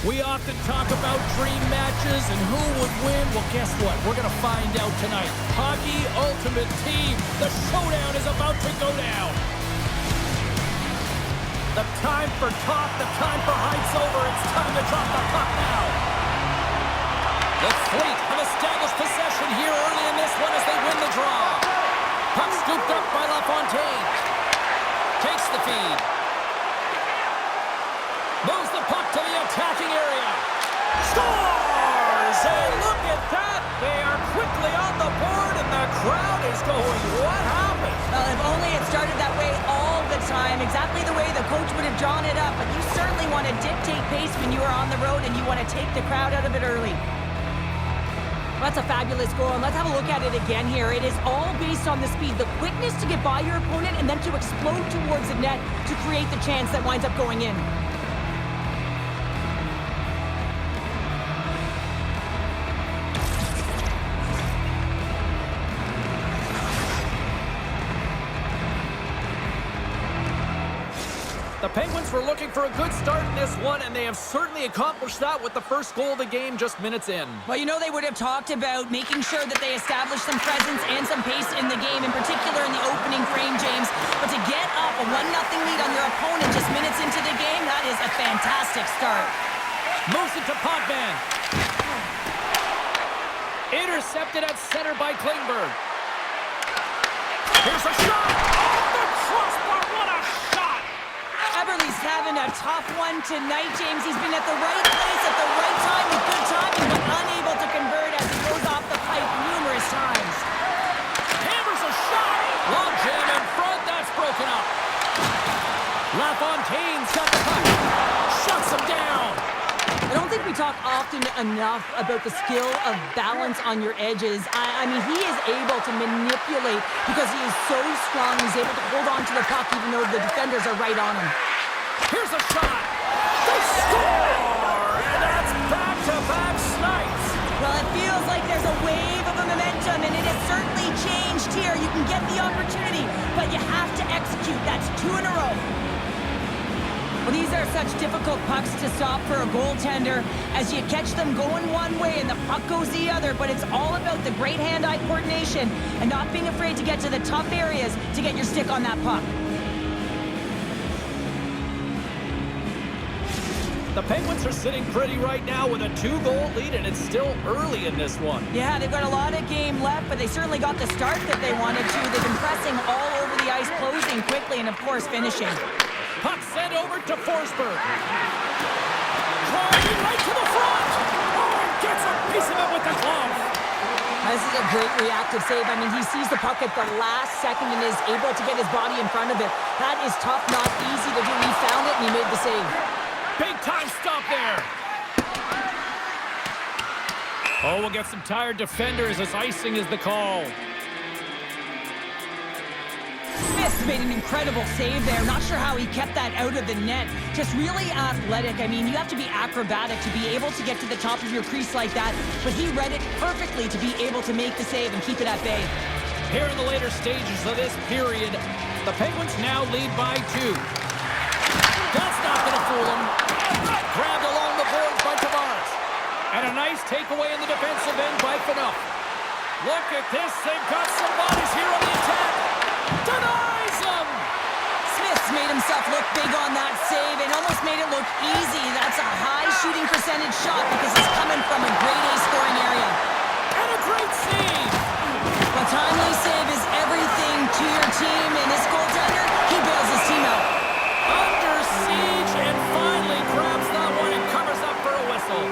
We often talk about dream matches and who would win. Well, guess what? We're going to find out tonight. Hockey Ultimate Team. The showdown is about to go down. The time for talk, the time for heights over. It's time to drop the puck now. The Fleet have established possession here early in this one as they win the draw. Puck scooped up by LaFontaine. Takes the feed. Moves the puck to the attacking area. Scores! And look at that. They are quickly on the board, and the crowd is going, what happened? Well, if only it started that way all the time, exactly the way the coach would have drawn it up. But you certainly want to dictate pace when you are on the road, and you want to take the crowd out of it early. That's a fabulous goal, and let's have a look at it again here. It is all based on the speed, the quickness to get by your opponent, and then to explode towards the net to create the chance that winds up going in. The Penguins were looking for a good start in this one, and they have certainly accomplished that with the first goal of the game just minutes in. Well, you know they would have talked about making sure that they established some presence and some pace in the game, in particular in the opening frame, James. But to get up a 1-0 lead on your opponent just minutes into the game, that is a fantastic start. Moves it to Potvin. Intercepted at center by Klingberg. Here's a shot! Oh, the crossbar! What a shot! Eberle's having a tough one tonight, James. He's been at the right place at the right time with good timing, but unable to convert as he goes off the pipe numerous times. Hammers a shot! Long jam in front, that's broken up. LaFontaine's got the puck. Shuts him down. I don't think we talk often enough about the skill of balance on your edges. I mean, he is able to manipulate because he is so strong. He's able to hold on to the puck even though the defenders are right on him. Here's a shot. They score! And that's back-to-back snipes. Well, it feels like there's a wave of momentum, and it has certainly changed here. You can get the opportunity, but you have to execute. That's 2 in a row. Well, these are such difficult pucks to stop for a goaltender as you catch them going one way and the puck goes the other, but it's all about the great hand-eye coordination and not being afraid to get to the tough areas to get your stick on that puck. The Penguins are sitting pretty right now with a 2-goal lead, and it's still early in this one. Yeah, they've got a lot of game left, but they certainly got the start that they wanted to. They've been pressing all over the ice, closing quickly, and of course finishing. Puck sent over to Forsberg. Driving right to the front. Oh, and gets a piece of it with the glove. This is a great reactive save. I mean, he sees the puck at the last second and is able to get his body in front of it. That is tough, not easy to do. He found it and he made the save. Big time stop there. Oh, we'll get some tired defenders as icing is the call. Smith made an incredible save there. Not sure how he kept that out of the net. Just really athletic. I mean, you have to be acrobatic to be able to get to the top of your crease like that, but he read it perfectly to be able to make the save and keep it at bay. Here in the later stages of this period, the Penguins now lead by 2. That's not going to fool him. Grabbed along the boards by Tavares. And a nice takeaway in the defensive end by Phaneuf. Look at this. They've got some bodies here on the attack. Denies him! Smith's made himself look big on that save and almost made it look easy. That's a high shooting percentage shot because it's coming from a grade A scoring area. And a great save! A timely save is everything to your team, and this goaltender, he bails his team out. Under siege and finally grabs that one and covers up for a whistle.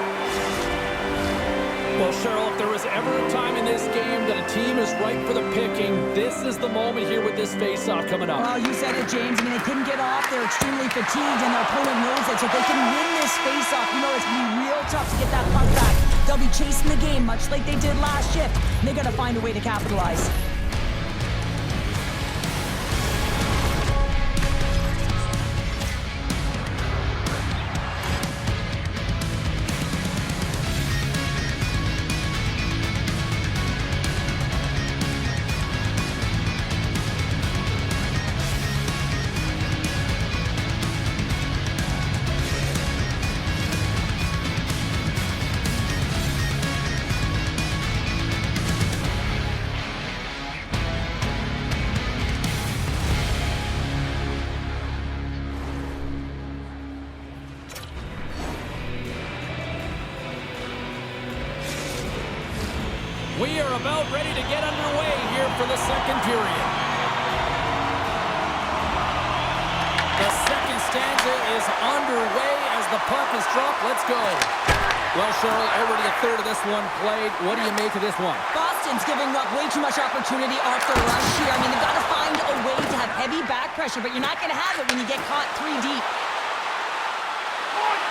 Well, Cheryl, if there was ever a time in this game that a team is ripe for the picking, this is the moment here with this face-off coming up. Well, you said it, James. I mean, they couldn't get off. They're extremely fatigued, and their opponent knows it. So if they can win this face-off, you know it's going to be real tough to get that puck back. They'll be chasing the game, much like they did last shift, and they got to find a way to capitalize. We are about ready to get underway here for the second period. The second stanza is underway as the puck is dropped. Let's go. Well, Cheryl, already a third of this one played. What do you make of this one? Boston's giving up way too much opportunity off the rush here. I mean, they've got to find a way to have heavy back pressure, but you're not going to have it when you get caught 3 deep.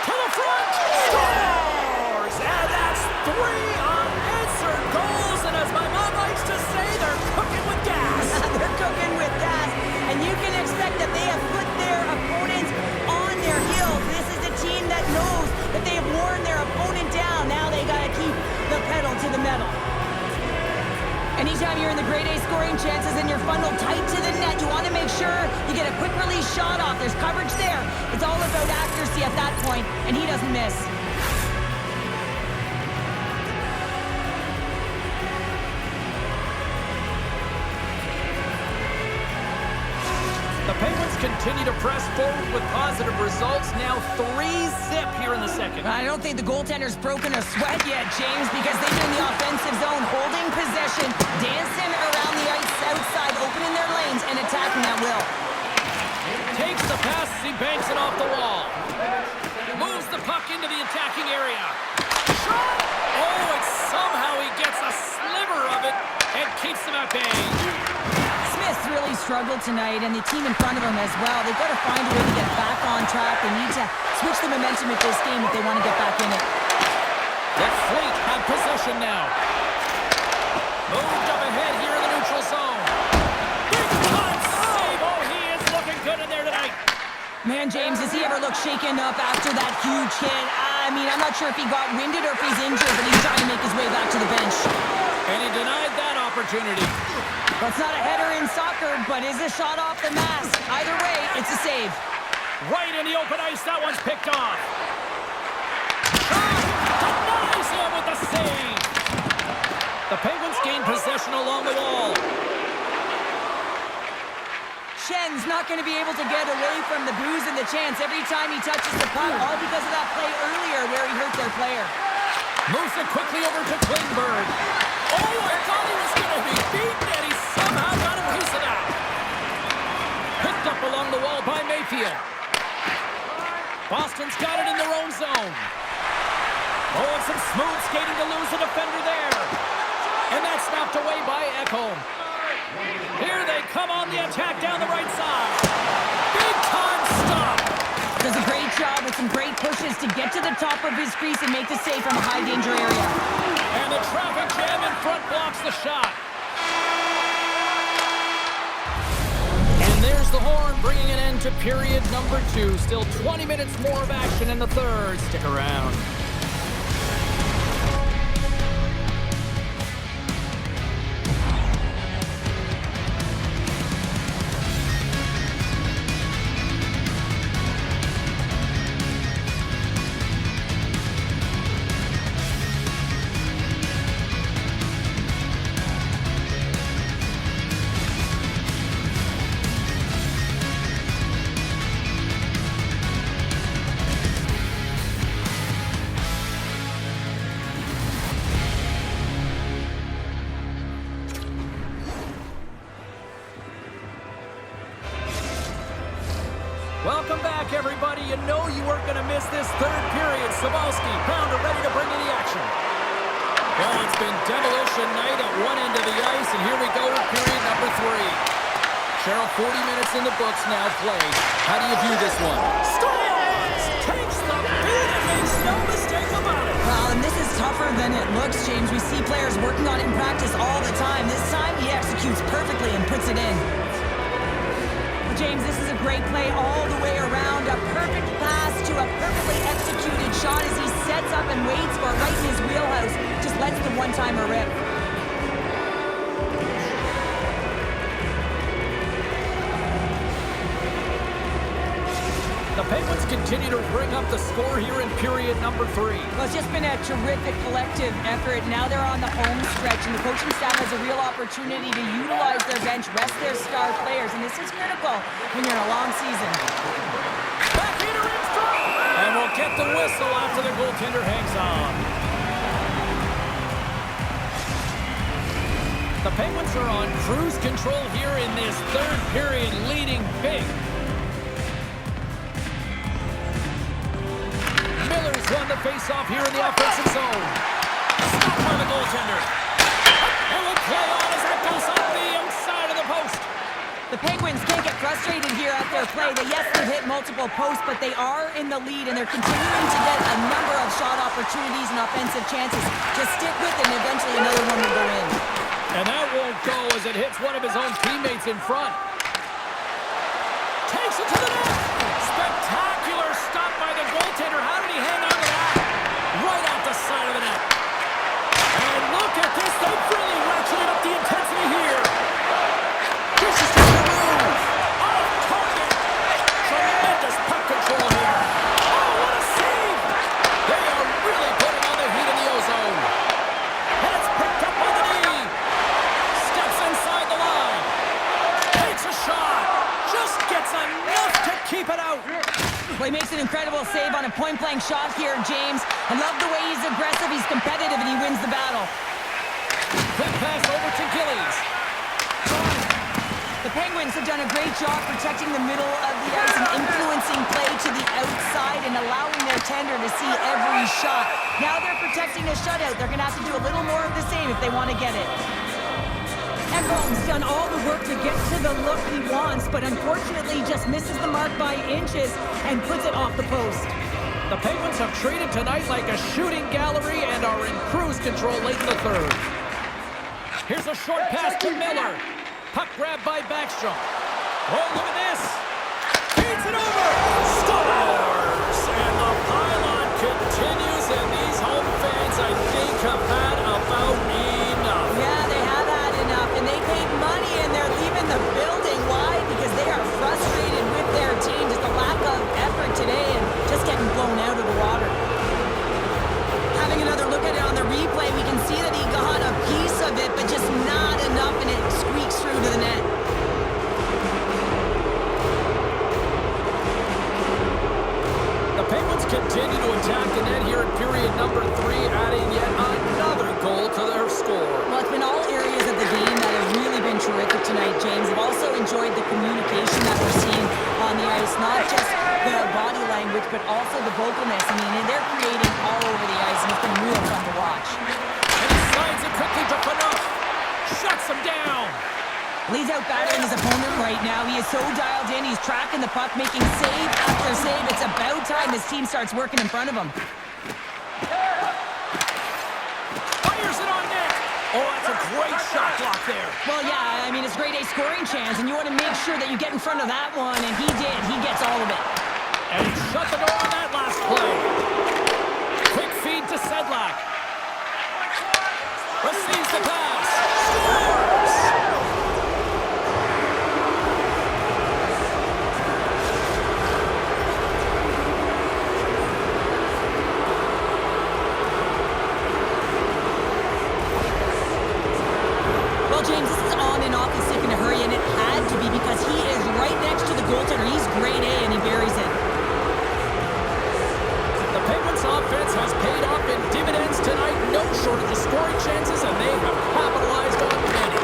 To the front! Scores! And that's 3 unanswered goals. And as my mom likes to say, they're cooking with gas. They're cooking with gas. And you can expect that they have put their opponents on their heels. This is a team that knows that they have worn their opponent down. Now they got to keep the pedal to the metal. Anytime you're in the grade A scoring chances and you're funneled tight to the net, you want to make sure you get a quick release shot off. There's coverage there. It's all about accuracy at that point, and he doesn't miss. The Penguins continue to press forward with positive results. Now 3-zip here in the second. I don't think the goaltender's broken a sweat yet, James, because they've been in the offensive zone, holding possession, dancing around the ice outside, opening their lanes, and attacking at will. Takes the pass, he banks it off the wall. Moves the puck into the attacking area. Shot! Oh, and somehow he gets a sliver of it and keeps them at bay. Smith's really struggled tonight, and the team in front of him as well. They've got to find a way to get back on track. They need to switch the momentum of this game if they want to get back in it. The Fleet have possession now. Moved up ahead here in the neutral zone. Big time save. Oh, he is looking good in there tonight. Man, James, does he ever look shaken up after that huge hit? I mean, I'm not sure if he got winded or if he's injured, but he's trying to make his way back to the bench. And he denied that opportunity. Well, it's not a header in soccer, but is a shot off the mask. Either way, it's a save. Right in the open ice, that one's picked off. Denies him with the save. The Penguins gain possession along the wall. Schen's not going to be able to get away from the booze and the chance every time he touches the puck, all because of that play earlier where he hurt their player. Moves it quickly over to Klingberg. Oh, I thought he was going to be beaten, and he somehow got a piece of that. Picked up along the wall by Mayfield. Boston's got it in their own zone. Oh, and some smooth skating to lose a defender there. And that's snapped away by Ekholm. Here they come on the attack down the right side. Big time stop. Does a great job with some great pushes to get to the top of his crease and make the save from a high danger area. And the traffic jam in front blocks the shot. And there's the horn bringing an end to period number 2. Still 20 minutes more of action in the third. Stick around. Welcome back, everybody. You know you weren't going to miss this third period. Sabalski, Pounder ready to bring in the action. Well, it's been demolition night at one end of the ice, and here we go with period number 3. Cheryl, 40 minutes in the books now played. How do you view this one? Scores! Takes the beat and makes no mistake about it. Well, and this is tougher than it looks, James. We see players working on it in practice all the time. This time, he executes perfectly and puts it in. James, this is a great play all the way around. A perfect pass to a perfectly executed shot as he sets up and waits for it right in his wheelhouse. Just lets the one-timer rip. The Penguins continue to bring up the score here in period number 3. Well, it's just been a terrific collective effort. Now they're on the home stretch, and the coaching staff has a real opportunity to utilize their bench, rest their star players, and this is critical when you're in a long season. Backhander in front! And we'll get the whistle after the goaltender hangs on. The Penguins are on cruise control here in this third period, leading big. Miller's won the face-off here in the offensive zone. Stopped by the goaltender. And will play on as that goes up the outside of the post. The Penguins can't get frustrated here at their play. They've hit multiple posts, but they are in the lead, and they're continuing to get a number of shot opportunities and offensive chances. Just stick with it, and eventually another one will go in. And that won't go as it hits one of his own teammates in front. Takes it to the net. Spectacular stop by the goaltender. How did he hang on to that? Right off the side of the net. And look at this. They've really ratcheted up the intensity here. This is the move. Off target. Tremendous puck control here. Oh, what a save. They are really putting on the heat in the ozone. And it's picked up by the knee. Steps inside the line. Takes a shot. Just gets enough to keep it out. Well, he makes an incredible save on a point-blank shot here, James. I love the way he's aggressive, he's competitive, and he wins the battle. Quick pass over to Gillies. The Penguins have done a great job protecting the middle of the ice and influencing play to the outside and allowing their tender to see every shot. Now they're protecting a shutout. They're going to have to do a little more of the same if they want to get it. Ekholm's done all the work to get to the look he wants, but unfortunately just misses the mark by inches and puts it off the post. The Penguins have treated tonight like a shooting gallery and are in cruise control late in the third. Here's a short pass to Miller. Puck grabbed by Backstrom. Oh, look at this. Feeds it over. Scores! And the pylon continues, and these home fans, I think, have had about enough. Yeah, they have had enough, and they paid money, and they're leaving the building. Why? Because they are frustrated with their team. Just a lack of effort today and just getting blown out of the water. Having another look at it on the replay, we can see that he got a piece of it, but just not enough, and it squeaks through to the net. The Penguins continue to attack the net here in period number 3, adding yet another goal to their score. Well, it's been all areas of the game that have really been terrific tonight, James. I've also enjoyed the communication that we're seeing on the ice, not just the body language, but also the vocalness. I mean, they're creating all over the ice, and it's been real fun to watch. And he slides it quickly to Phaneuf. Shuts him down. He's out battling his opponent right now. He is so dialed in. He's tracking the puck, making save after save. It's about time his team starts working in front of him. Fires it on net. Oh, that's a great shot block there. Well, yeah, I mean, it's grade A scoring chance, and you want to make sure that you get in front of that one, and he did. He gets all of it. And he shut the door on that last play. Quick feed to Sedlak. Receives the pass. Scores! James, this is on and off the stick in a hurry, and it had to be because he is right next to the goaltender. He's grade A, and he buries it. The Penguins' offense has paid off in dividends tonight. No shortage of scoring chances, and they have capitalized on many.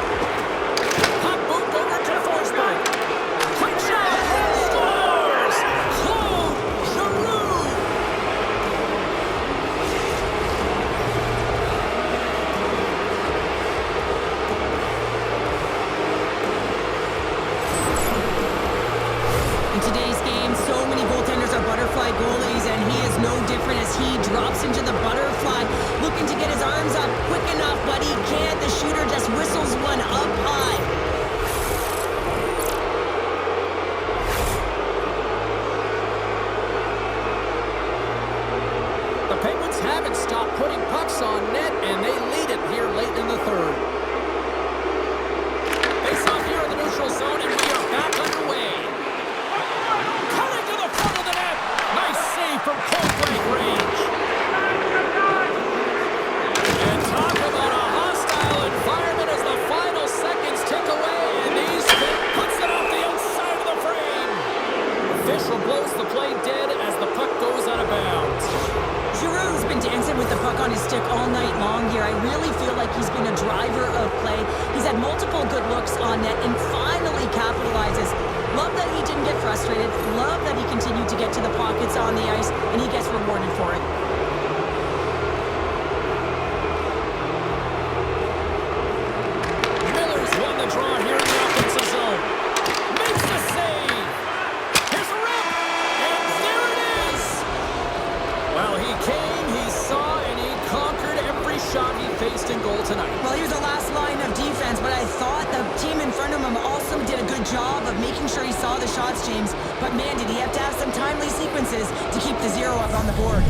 Puck moved over to Forsberg. Quick shot! Scores! Claude Giroux! In today's game, so many goaltenders are butterfly goalies, and he is no different as he drops into the butterfly, looking to get his arms up quick enough, but he can't. The shooter just whistles one up high. The Penguins haven't stopped putting pucks on net, and they lead it here late in the third. Face off here in the neutral zone, and we are back underway. Coming to the front of the net. Nice save from point-blank range. And talk about a hostile environment as the final seconds tick away, and Eastman puts it off the outside of the frame. Official blows the play dead as the puck goes out of bounds. Giroux's been dancing with the puck on his stick all night long here. I really feel like He's been a driver of play. He's had multiple good looks on net and finally capitalizes. Love that he didn't get frustrated. Love that he continued to get to the pockets on the ice, and he gets rewarded for it. Miller's won the draw here in the offensive zone. Makes the save. Here's a rip, and there it is. Well, he came, he saw, and he conquered every shot he faced in goal tonight. Well, he was the last line of defense, but I thought the team in front of him also did a good job of making sure he saw the shots, James. But man, did he have to have some timely sequences to keep the 0 up on the board.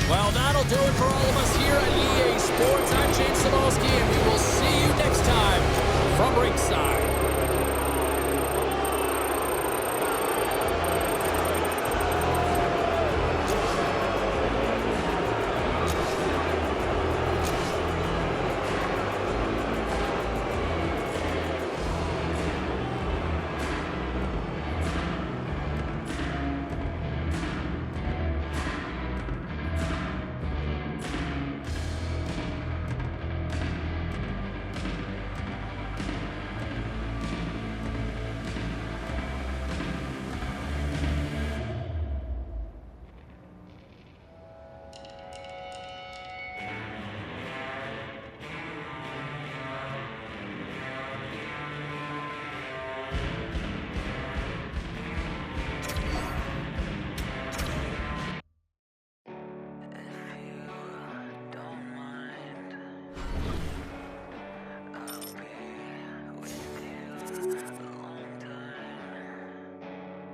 Well, that'll do it for all of us here at EA Sports. I'm James Cybulski, and we will see you next time from Rinkside.